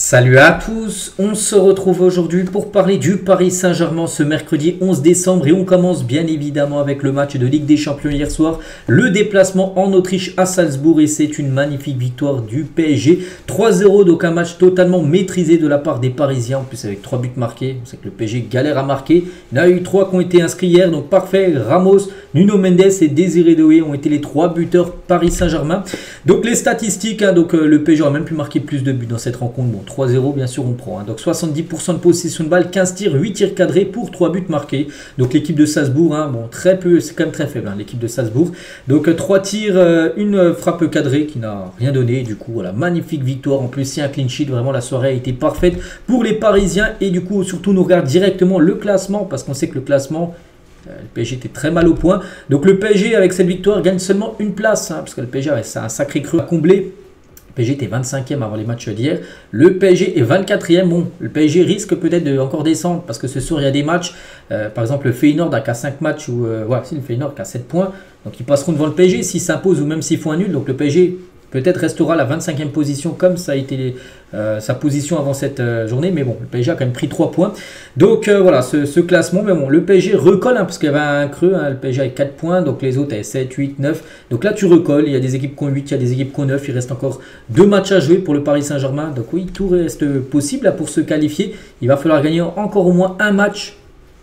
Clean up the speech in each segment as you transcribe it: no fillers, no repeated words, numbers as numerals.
Salut à tous, on se retrouve aujourd'hui pour parler du Paris Saint-Germain ce mercredi 11 décembre et on commence bien évidemment avec le match de Ligue des Champions hier soir, le déplacement en Autriche à Salzbourg et c'est une magnifique victoire du PSG, 3-0 donc un match totalement maîtrisé de la part des Parisiens, en plus avec 3 buts marqués, on sait que le PSG galère à marquer, il y en a eu 3 qui ont été inscrits hier donc parfait, Ramos, Nuno Mendes et Désiré Doué ont été les 3 buteurs Paris Saint-Germain. Donc les statistiques, donc le PSG a même pu marquer plus de buts dans cette rencontre, bon 3-0 bien sûr on prend, donc 70% de possession de balle, 15 tirs, 8 tirs cadrés pour 3 buts marqués. Donc l'équipe de Salzbourg, bon très peu, c'est quand même très faible l'équipe de Salzbourg. Donc 3 tirs, une frappe cadrée qui n'a rien donné, du coup voilà, magnifique victoire, en plus c'est un clean sheet, vraiment la soirée a été parfaite pour les Parisiens et du coup surtout nous regarde directement le classement parce qu'on sait que le classement... Le PSG était très mal au point. Donc le PSG avec cette victoire gagne seulement une place. Parce que le PSG c'est un sacré creux à combler. Le PSG était 25e avant les matchs d'hier. Le PSG est 24e. Bon, le PSG risque peut-être de encore descendre. Parce que ce soir il y a des matchs. Par exemple le Feyenoord a qu'à 5 matchs. Si le Feyenoord a 7 points. Donc ils passeront devant le PSG s'ils s'imposent ou même s'ils font un nul. Donc le PSG... peut-être restera à la 25e position comme ça a été sa position avant cette journée. Mais bon, le PSG a quand même pris 3 points. Donc voilà, ce classement. Mais bon, le PSG recolle parce qu'il y avait un creux. Le PSG avec 4 points. Donc les autres avaient 7, 8, 9. Donc là, tu recolles. Il y a des équipes qui ont 8, il y a des équipes qui ont 9. Il reste encore 2 matchs à jouer pour le Paris Saint-Germain. Donc oui, tout reste possible là, pour se qualifier. Il va falloir gagner encore au moins un match.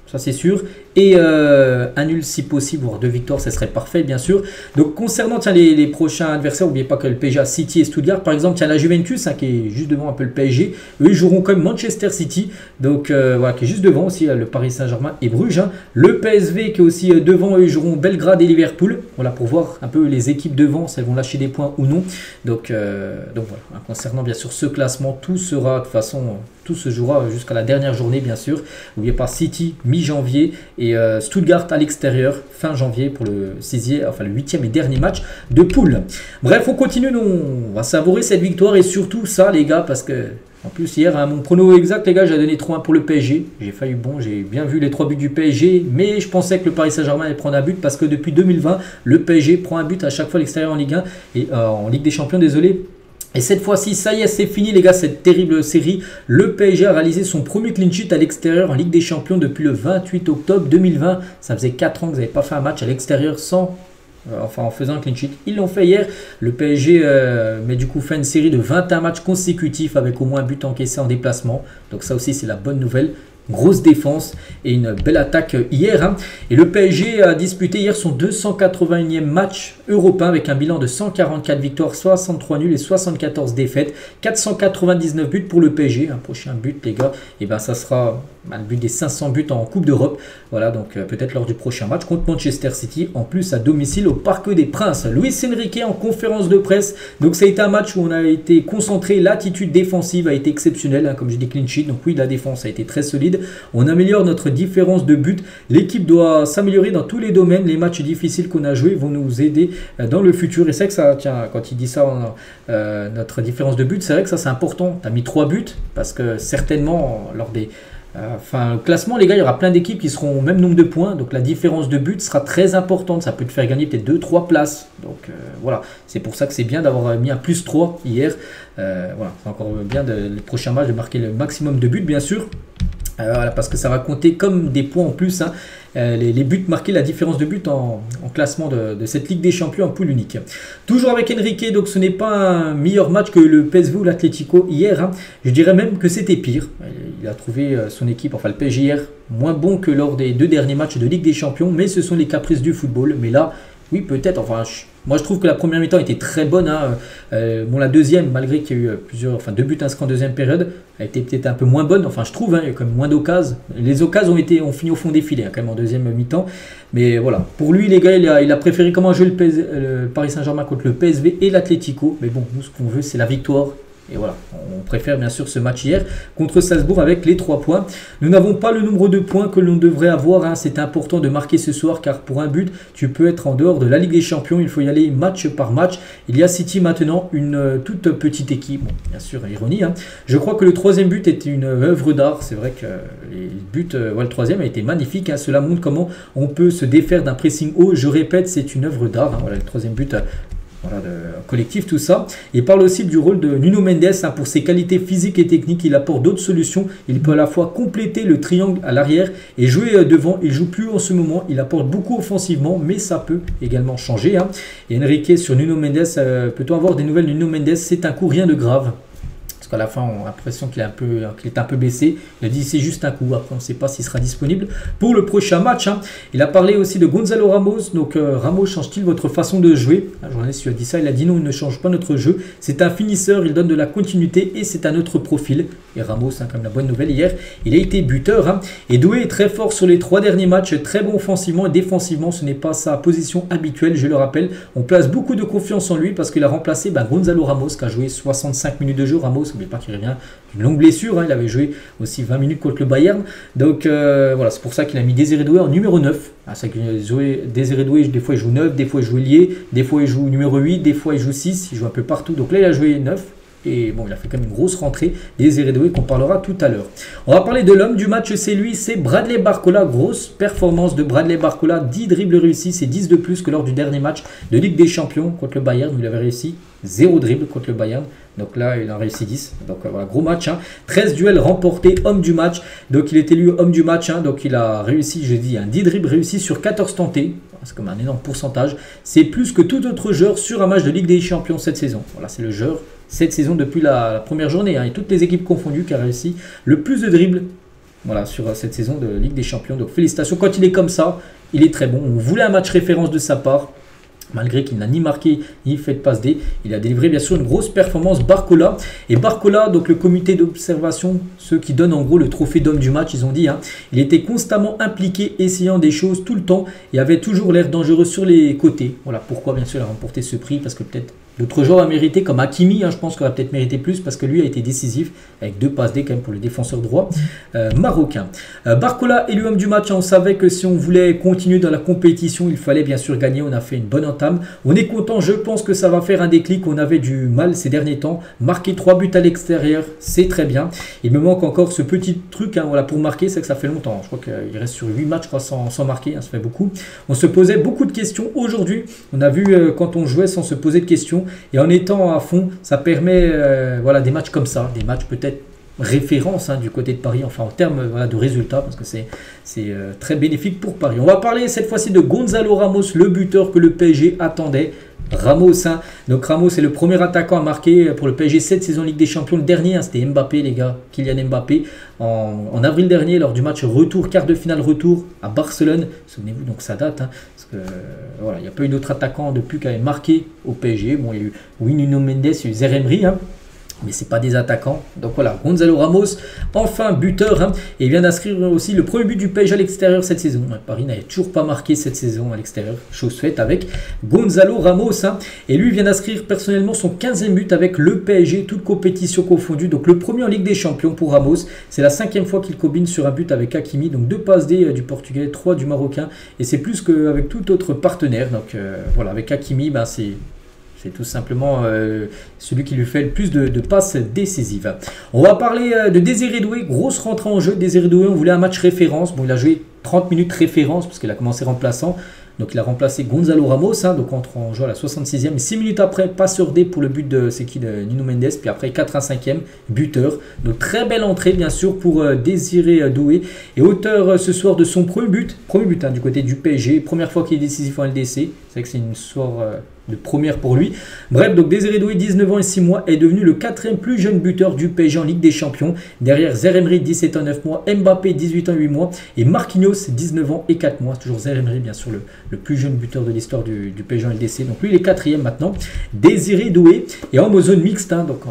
Ça c'est sûr, et un nul si possible, voire 2 victoires, ça serait parfait bien sûr. Donc concernant les prochains adversaires, n'oubliez pas que le PSG a City et Stuttgart, par exemple, la Juventus qui est juste devant un peu le PSG, eux ils joueront comme Manchester City, donc voilà, qui est juste devant aussi le Paris Saint-Germain et Bruges. Le PSV qui est aussi devant, eux ils joueront Belgrade et Liverpool, voilà, pour voir un peu les équipes devant, si elles vont lâcher des points ou non. Donc voilà, concernant bien sûr ce classement, tout sera de toute façon... tout se jouera jusqu'à la dernière journée, bien sûr. N'oubliez pas City, mi-janvier, et Stuttgart à l'extérieur, fin janvier, pour le 8e et dernier match de poule. Bref, on continue, on va savourer cette victoire, et surtout ça, les gars, parce que, en plus, hier, mon prono exact, les gars, j'ai donné 3-1 pour le PSG. J'ai failli, j'ai bien vu les 3 buts du PSG, mais je pensais que le Paris Saint-Germain allait prendre un but, parce que depuis 2020, le PSG prend un but à chaque fois à l'extérieur en Ligue 1, et en Ligue des Champions, désolé. Et cette fois-ci, ça y est, c'est fini les gars, cette terrible série. Le PSG a réalisé son premier clean sheet à l'extérieur en Ligue des Champions depuis le 28 octobre 2020. Ça faisait 4 ans que vous n'avez pas fait un match à l'extérieur en faisant un clean sheet. Ils l'ont fait hier. Le PSG mais du coup fait une série de 21 matchs consécutifs avec au moins un but encaissé en déplacement. Donc ça aussi c'est la bonne nouvelle. Grosse défense et une belle attaque hier. Et le PSG a disputé hier son 281e match européen avec un bilan de 144 victoires, 63 nuls et 74 défaites. 499 buts pour le PSG. Un prochain but les gars, et ben ça sera le but des 500 buts en Coupe d'Europe. Voilà, donc peut-être lors du prochain match contre Manchester City, en plus à domicile au Parc des Princes. Luis Enrique en conférence de presse. Donc ça a été un match où on a été concentré. L'attitude défensive a été exceptionnelle, comme je dis, clean sheet. Donc oui, la défense a été très solide. On améliore notre différence de but. L'équipe doit s'améliorer dans tous les domaines. Les matchs difficiles qu'on a joués vont nous aider dans le futur. Et c'est vrai que ça, tiens, quand il dit ça, notre différence de but, c'est vrai que ça c'est important. Tu as mis 3 buts parce que certainement lors des... au classement, les gars, il y aura plein d'équipes qui seront au même nombre de points. Donc la différence de but sera très importante. Ça peut te faire gagner peut-être 2-3 places. Donc voilà, c'est pour ça que c'est bien d'avoir mis un plus 3 hier. Voilà, c'est encore bien les prochains matchs de marquer le maximum de buts, bien sûr. Voilà, parce que ça va compter comme des points en plus. Les buts marqués, la différence de but en classement de cette Ligue des Champions en poule unique. Toujours avec Enrique, donc ce n'est pas un meilleur match que le PSV ou l'Atlético hier. Je dirais même que c'était pire. Il a trouvé son équipe, enfin le PSG hier, moins bon que lors des 2 derniers matchs de Ligue des Champions. Mais ce sont les caprices du football. Mais là, oui peut-être, enfin... Moi, je trouve que la première mi-temps était très bonne. La deuxième, malgré qu'il y a eu 2 buts inscrits en deuxième période, a été peut-être un peu moins bonne. Enfin, je trouve, il y a quand même moins d'occasions. Les occasions ont fini au fond des filets, quand même, en deuxième mi-temps. Mais voilà, pour lui, les gars, il a préféré comment jouer le Paris Saint-Germain contre le PSV et l'Atlético. Mais bon, nous, ce qu'on veut, c'est la victoire. Et voilà, on préfère bien sûr ce match hier contre Salzbourg avec les 3 points. Nous n'avons pas le nombre de points que l'on devrait avoir. C'est important de marquer ce soir car pour un but, tu peux être en dehors de la Ligue des Champions. Il faut y aller match par match. Il y a City maintenant, une toute petite équipe. Bon, bien sûr, ironie. Je crois que le 3e but était une œuvre d'art. C'est vrai que les buts, le 3e a été magnifique. Cela montre comment on peut se défaire d'un pressing haut. Je répète, c'est une œuvre d'art. Voilà, le 3e but... voilà, de collectif, tout ça. Il parle aussi du rôle de Nuno Mendes, hein, pour ses qualités physiques et techniques. Il apporte d'autres solutions. Il peut à la fois compléter le triangle à l'arrière et jouer devant. Il joue plus en ce moment. Il apporte beaucoup offensivement, mais ça peut également changer, hein. Et Enrique sur Nuno Mendes, peut-on avoir des nouvelles de Nuno Mendes? C'est un coup, rien de grave. Parce qu'à la fin, on a l'impression qu'il est un peu blessé. Il a dit c'est juste un coup. Après, on ne sait pas s'il sera disponible pour le prochain match, hein. Il a parlé aussi de Gonzalo Ramos. Donc, Ramos change-t-il votre façon de jouer? Un journaliste lui a dit ça. Il a dit non, il ne change pas notre jeu. C'est un finisseur. Il donne de la continuité et c'est un autre profil. Et Ramos, hein, comme la bonne nouvelle hier, il a été buteur, hein. Et Doué est très fort sur les 3 derniers matchs. Très bon offensivement et défensivement. Ce n'est pas sa position habituelle, je le rappelle. On place beaucoup de confiance en lui parce qu'il a remplacé Gonzalo Ramos qui a joué 65 minutes de jeu. Ramos, n'oubliez pas qu'il revient d'une longue blessure, hein. Il avait joué aussi 20 minutes contre le Bayern. Donc voilà, c'est pour ça qu'il a mis Désiré Doué en numéro 9. Ah, c'est que Désiré Doué, des fois il joue 9, des fois il joue lié, des fois il joue numéro 8, des fois il joue 6, il joue un peu partout. Donc là il a joué 9. Et bon, il a fait quand même une grosse rentrée. Désiré Doué qu'on parlera tout à l'heure. On va parler de l'homme du match, c'est lui, c'est Bradley Barcola. Grosse performance de Bradley Barcola. 10 dribbles réussis, c'est 10 de plus que lors du dernier match de Ligue des Champions contre le Bayern où il avait réussi 0 dribble contre le Bayern. Donc là, il en a réussi 10. Donc voilà, gros match, hein. 13 duels remportés, homme du match. Donc il est élu homme du match, hein. Donc il a réussi, je dis, 10 dribbles réussis sur 14 tentés. C'est comme un énorme pourcentage. C'est plus que tout autre joueur sur un match de Ligue des Champions cette saison. Voilà, c'est le joueur cette saison depuis la première journée, hein, et toutes les équipes confondues qui a réussi le plus de dribbles, voilà, sur cette saison de Ligue des Champions. Donc félicitations, quand il est comme ça, il est très bon. On voulait un match référence de sa part. Malgré qu'il n'a ni marqué ni fait de passe D, il a délivré bien sûr une grosse performance. Barcola, et Barcola, donc le comité d'observation, ceux qui donnent en gros le trophée d'homme du match, ils ont dit, hein, il était constamment impliqué, essayant des choses tout le temps et avait toujours l'air dangereux sur les côtés. Voilà pourquoi bien sûr il a remporté ce prix, parce que peut-être d'autres joueurs ont mérité, comme Hakimi, hein, je pense qu'il aurait peut-être mérité plus parce que lui a été décisif avec 2 passes D quand même pour le défenseur droit marocain. Barcola élu homme du match, hein, on savait que si on voulait continuer dans la compétition, il fallait bien sûr gagner. On a fait une bonne entame. On est content, je pense que ça va faire un déclic. On avait du mal ces derniers temps. Marquer 3 buts à l'extérieur, c'est très bien. Il me manque encore ce petit truc, hein, voilà, pour marquer, c'est que ça fait longtemps. Je crois qu'il reste sur 8 matchs je crois, sans marquer, hein, ça fait beaucoup. On se posait beaucoup de questions aujourd'hui. On a vu quand on jouait sans se poser de questions. Et en étant à fond, ça permet voilà, des matchs comme ça, des matchs peut-être référence, hein, du côté de Paris, enfin en termes voilà, de résultats, parce que c'est très bénéfique pour Paris. On va parler cette fois-ci de Gonzalo Ramos, le buteur que le PSG attendait. Ramos, hein. Donc Ramos est le premier attaquant à marquer pour le PSG cette saison Ligue des Champions. Le dernier, hein, c'était Mbappé, les gars, Kylian Mbappé, en avril dernier lors du match retour, quart de finale retour à Barcelone. Souvenez-vous, donc ça date, hein, parce que voilà, il n'y a pas eu d'autres attaquants depuis qui avaient marqué au PSG. Bon, il y a eu Nuno Mendes, il y a eu Zaire Emery, hein, mais c'est pas des attaquants. Donc voilà, Gonzalo Ramos, enfin buteur, hein, et il vient d'inscrire aussi le premier but du PSG à l'extérieur cette saison. Paris n'avait toujours pas marqué cette saison à l'extérieur, chose faite avec Gonzalo Ramos, hein, et lui vient d'inscrire personnellement son 15e but avec le PSG, toute compétition confondue. Donc le premier en Ligue des Champions pour Ramos, c'est la 5e fois qu'il combine sur un but avec Hakimi, donc 2 passes D du Portugais, 3 du Marocain, et c'est plus qu'avec tout autre partenaire. Donc voilà, avec Hakimi, ben, c'est tout simplement celui qui lui fait le plus de passes décisives. On va parler de Désiré Doué, grosse rentrée en jeu. Désiré Doué, on voulait un match référence. Bon, il a joué 30 minutes référence parce qu'il a commencé remplaçant. Donc il a remplacé Gonzalo Ramos, hein, donc entre en jeu à la 66e. Et 6 minutes après, passeur D pour le but de Nuno Mendes. Puis après 85e, buteur. Donc très belle entrée bien sûr pour Désiré Doué. Et auteur ce soir de son premier but hein, du côté du PSG. Première fois qu'il est décisif en LDC. C'est vrai que c'est une soirée de première pour lui. Bref, donc Désiré Doué, 19 ans et 6 mois, est devenu le 4e plus jeune buteur du PSG en Ligue des Champions. Derrière Zaire Emery, 17 ans et 9 mois, Mbappé, 18 ans et 8 mois, et Marquinhos, 19 ans et 4 mois. Toujours Zaire Emery, bien sûr, le plus jeune buteur de l'histoire du PSG en LDC. Donc lui, il est 4e maintenant. Désiré Doué est en zone mixte, hein, donc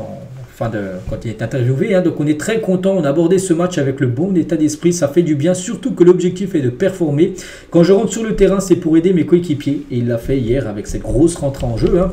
quand il est interviewé, hein, donc on est très content, on a abordé ce match avec le bon état d'esprit, ça fait du bien, surtout que l'objectif est de performer. Quand je rentre sur le terrain, c'est pour aider mes coéquipiers, et il l'a fait hier avec cette grosse rentrée en jeu, hein.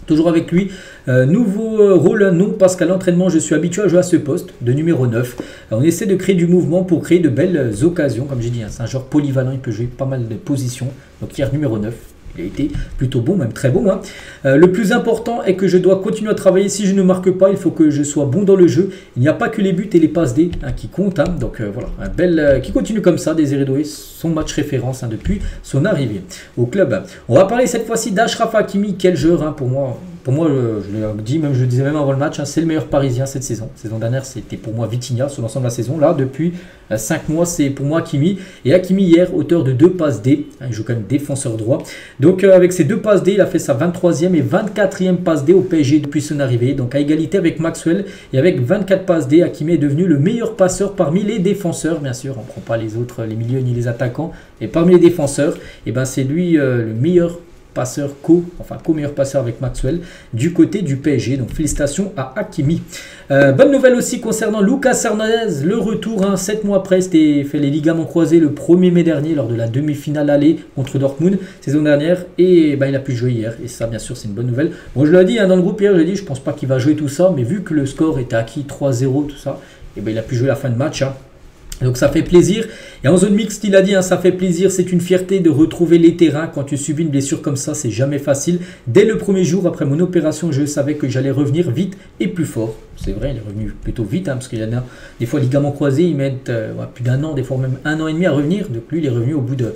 Toujours avec lui, nouveau rôle, non, parce qu'à l'entraînement, je suis habitué à jouer à ce poste de numéro 9. On essaie de créer du mouvement pour créer de belles occasions, comme j'ai dit, hein, c'est un joueur polyvalent, il peut jouer pas mal de positions. Donc hier, numéro 9. il a été plutôt bon, même très bon. Hein. Le plus important est que je dois continuer à travailler. Si je ne marque pas, il faut que je sois bon dans le jeu. Il n'y a pas que les buts et les passes D qui comptent. Hein. Donc voilà, un bel qui continue comme ça, Désiré Doué, son match référence depuis son arrivée au club. On va parler cette fois-ci d'Achraf Hakimi, quel joueur hein, pour moi. Pour moi, je l'ai dit, même je le disais même avant le match, hein, c'est le meilleur Parisien cette saison. Saison dernière, c'était pour moi Vitinha sur l'ensemble de la saison. Là, depuis 5 mois, c'est pour moi Hakimi. Et Hakimi hier, auteur de 2 passes D. Il joue quand même défenseur droit. Donc avec ces 2 passes D, il a fait sa 23e et 24e passe D au PSG depuis son arrivée. Donc à égalité avec Maxwell. Et avec 24 passes D, Hakimi est devenu le meilleur passeur parmi les défenseurs. Bien sûr, on ne prend pas les autres, les milieux ni les attaquants. Et parmi les défenseurs, et ben, c'est lui le meilleur passeur co-meilleur passeur avec Maxwell du côté du PSG. Donc félicitations à Hakimi. Bonne nouvelle aussi concernant Lucas Hernandez, le retour 7 mois après, c'était fait les ligaments croisés le 1er mai dernier lors de la demi-finale aller contre Dortmund saison dernière et il a pu jouer hier et ça bien sûr c'est une bonne nouvelle. Bon je l'ai dit dans le groupe hier, je l'ai dit je pense pas qu'il va jouer tout ça mais vu que le score était acquis 3-0 tout ça, et il a pu jouer la fin de match. Hein. Donc ça fait plaisir. Et en zone mixte, il a dit, hein, ça fait plaisir, c'est une fierté de retrouver les terrains. Quand tu subis une blessure comme ça, c'est jamais facile. Dès le premier jour après mon opération, je savais que j'allais revenir vite et plus fort. C'est vrai, il est revenu plutôt vite, hein, parce qu'il y en a des fois ligaments croisés, ils mettent plus d'1 an, des fois même 1 an et demi à revenir. Donc lui, il est revenu au bout de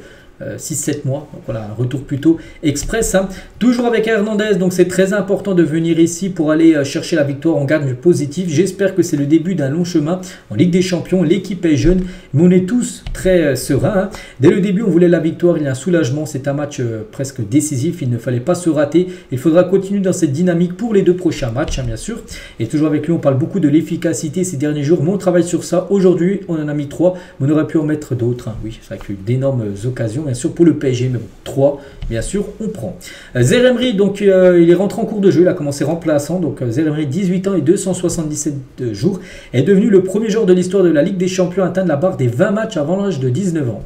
6-7 mois, donc voilà un retour plutôt express. Hein. Toujours avec Hernandez, donc c'est très important de venir ici pour aller chercher la victoire, on garde du positif. J'espère que c'est le début d'un long chemin en Ligue des Champions, l'équipe est jeune, mais on est tous très sereins. Hein. Dès le début on voulait la victoire, il y a un soulagement, c'est un match presque décisif, il ne fallait pas se rater, il faudra continuer dans cette dynamique pour les 2 prochains matchs, hein, bien sûr. Et toujours avec lui on parle beaucoup de l'efficacité ces derniers jours, mais on travaille sur ça. Aujourd'hui on en a mis 3, mais on aurait pu en mettre d'autres. Hein. Oui, ça a eu d'énormes occasions. Bien sûr pour le PSG, mais bon, 3, bien sûr, on prend. Zaïre Emery, donc il est rentré en cours de jeu, il a commencé remplaçant, donc Zaïre Emery, 18 ans et 277 jours, est devenu le premier joueur de l'histoire de la Ligue des Champions à atteindre la barre des 20 matchs avant l'âge de 19 ans.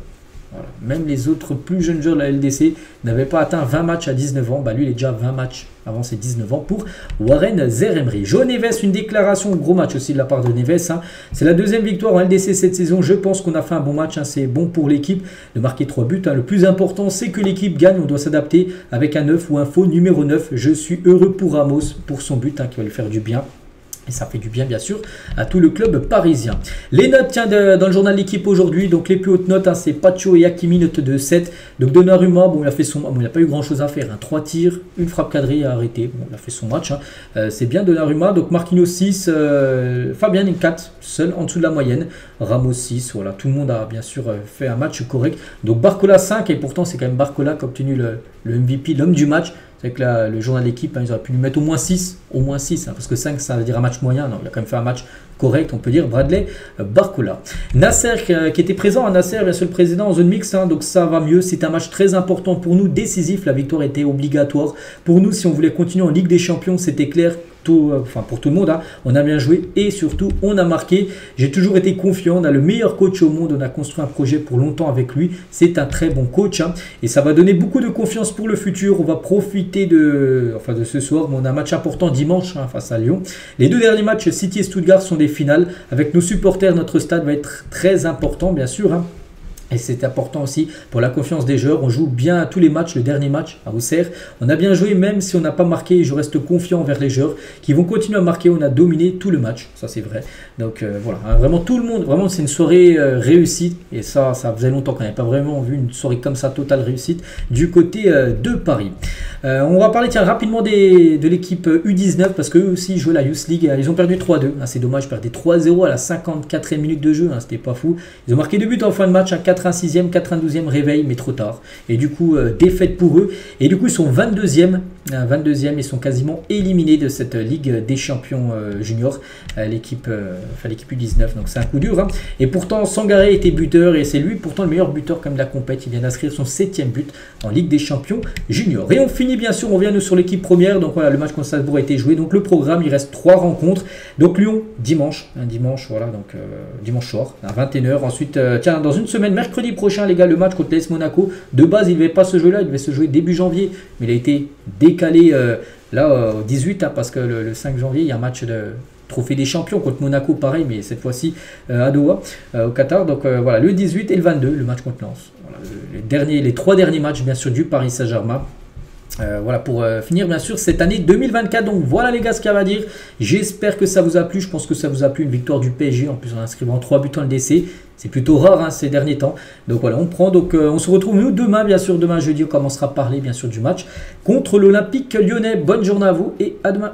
Voilà. Même les autres plus jeunes joueurs de la LDC n'avaient pas atteint 20 matchs à 19 ans. Bah, lui, il est déjà 20 matchs avant ses 19 ans pour Warren Zaïre Emery. Joe Neves, une déclaration, gros match aussi de la part de Neves. Hein. C'est la 2e victoire en LDC cette saison. Je pense qu'on a fait un bon match. Hein. C'est bon pour l'équipe de marquer 3 buts. Hein. Le plus important, c'est que l'équipe gagne. On doit s'adapter avec un 9 ou un faux numéro 9. Je suis heureux pour Ramos, pour son but qui va lui faire du bien. Et ça fait du bien, bien sûr, à tout le club parisien. Les notes, tiens, dans le journal L'équipe aujourd'hui, donc les plus hautes notes, hein, c'est Pacho et Hakimi, note de 7. Donc Donnarumma, bon, il a fait son, bon, il n'a pas eu grand-chose à faire. Hein, 3 tirs, une frappe cadrée à arrêter. Bon, il a fait son match. Hein. C'est bien Donnarumma. Donc Marquinhos 6, Fabien 4, seul en dessous de la moyenne. Ramos 6, voilà, tout le monde a bien sûr fait un match correct. Donc Barcola 5, et pourtant c'est quand même Barcola qui a obtenu le MVP, l'homme du match. C'est que là, le journal d'équipe, hein, ils auraient pu lui mettre au moins 6, hein, parce que 5, ça veut dire un match moyen. Non, il a quand même fait un match correct, on peut dire, Bradley Barcola. Nasser, qui était présent, Nasser, bien sûr, le président en zone mixte, hein, donc ça va mieux. C'est un match très important pour nous, décisif. La victoire était obligatoire. Pour nous, si on voulait continuer en Ligue des Champions, c'était clair. Pour tout le monde, hein, on a bien joué et surtout on a marqué. J'ai toujours été confiant, on a le meilleur coach au monde, on a construit un projet pour longtemps avec lui, c'est un très bon coach, hein, et ça va donner beaucoup de confiance pour le futur. On va profiter de ce soir, mais on a un match important dimanche, hein, face à Lyon. Les 2 derniers matchs, City et Stuttgart, sont des finales. Avec nos supporters, notre stade va être très important, bien sûr, hein. Et c'est important aussi pour la confiance des joueurs. On joue bien à tous les matchs. Le dernier match à Auxerre, on a bien joué même si on n'a pas marqué. Je reste confiant envers les joueurs qui vont continuer à marquer. On a dominé tout le match, ça c'est vrai. Donc voilà, hein, vraiment tout le monde, vraiment c'est une soirée réussite. Et ça faisait longtemps qu'on n'avait pas vraiment vu une soirée comme ça, totale réussite du côté de Paris. On va parler rapidement de l'équipe U19 parce qu'eux aussi jouaient la Youth League. Ils ont perdu 3-2. Hein, c'est dommage, ils perdaient 3-0 à la 54e minute de jeu. Hein, c'était pas fou. Ils ont marqué 2 buts en fin de match à 86e, 92e réveil, mais trop tard. Et du coup, défaite pour eux. Et du coup, ils sont 22e. 22e, ils sont quasiment éliminés de cette Ligue des Champions juniors. L'équipe U19. Donc c'est un coup dur. Hein. Et pourtant, Sangaré était buteur et c'est lui pourtant le meilleur buteur comme de la compète. Il vient d'inscrire son 7e but en Ligue des Champions juniors. Et on finit bien sûr, on vient nous sur l'équipe première. Donc voilà, le match contre Strasbourg a été joué. Donc le programme, il reste 3 rencontres. Donc Lyon, dimanche. Dimanche, voilà, donc dimanche soir à 21h. Ensuite, tiens, dans une semaine, mercredi prochain, les gars, le match contre l'AS Monaco. De base, il ne devait pas se jouer là, il devait se jouer début janvier. Mais il a été décalé là au 18, hein, parce que le 5 janvier, il y a un match de Trophée des Champions contre Monaco, pareil, mais cette fois-ci à Doha, au Qatar. Donc voilà, le 18 et le 22, le match contre Lens. Voilà, les 3 derniers matchs, bien sûr, du Paris Saint-Germain. Voilà pour finir bien sûr cette année 2024. Donc voilà les gars ce qu'il y a à dire. J'espère que ça vous a plu. Je pense que ça vous a plu, une victoire du PSG en plus en inscrivant 3 buts en LDC. C'est plutôt rare hein, ces derniers temps. Donc voilà, on prend. Donc on se retrouve nous demain bien sûr. Demain jeudi on commencera à parler bien sûr du match contre l'Olympique Lyonnais. Bonne journée à vous et à demain.